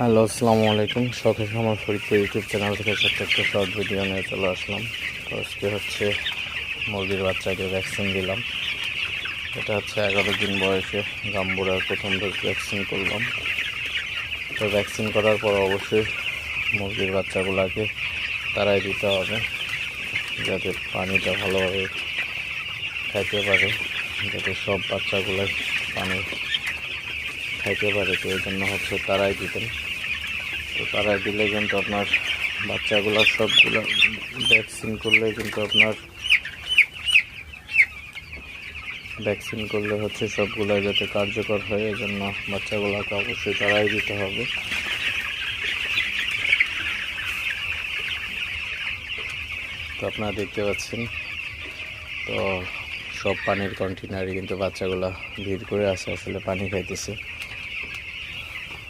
Hello, আসসালামু আলাইকুম। শখের খামার ফরিদপুর ইউটিউব চ্যানেল থেকে ছোট্ট একটা শর্ট ভিডিও নিয়ে চলে আসলাম। তো আজকে হচ্ছে মুরগির বাচ্চাকে ভ্যাকসিন দিলাম। এটা হচ্ছে 11 দিন বয়সে গাম্বুরার প্রথম ডোজ ভ্যাকসিন করলাম। তো ভ্যাকসিন করার পর অবশ্যই মুরগির বাচ্চাগুলোকে তাড়াই দিতে হবে, যাতে পানিটা ভালোভাবে খাইতে পারে, যাতে সব বাচ্চাগুলো পানি খাইতে পারে। তো এই জন্য হচ্ছে তাড়াই দিতেন। তো তারা দিলে কিন্তু আপনার বাচ্চাগুলো সবগুলো ভ্যাকসিন করলে কিন্তু আপনার ভ্যাকসিন করলে হচ্ছে সবগুলো যাতে কার্যকর হয়, এই জন্য বাচ্চাগুলোকে অবশ্যই তাড়াই দিতে হবে। তো আপনারা দেখতে পাচ্ছেন, তো সব পানির কন্টেনারে কিন্তু বাচ্চাগুলো ভিড় করে আছে, আসলে পানি খাইতেছে।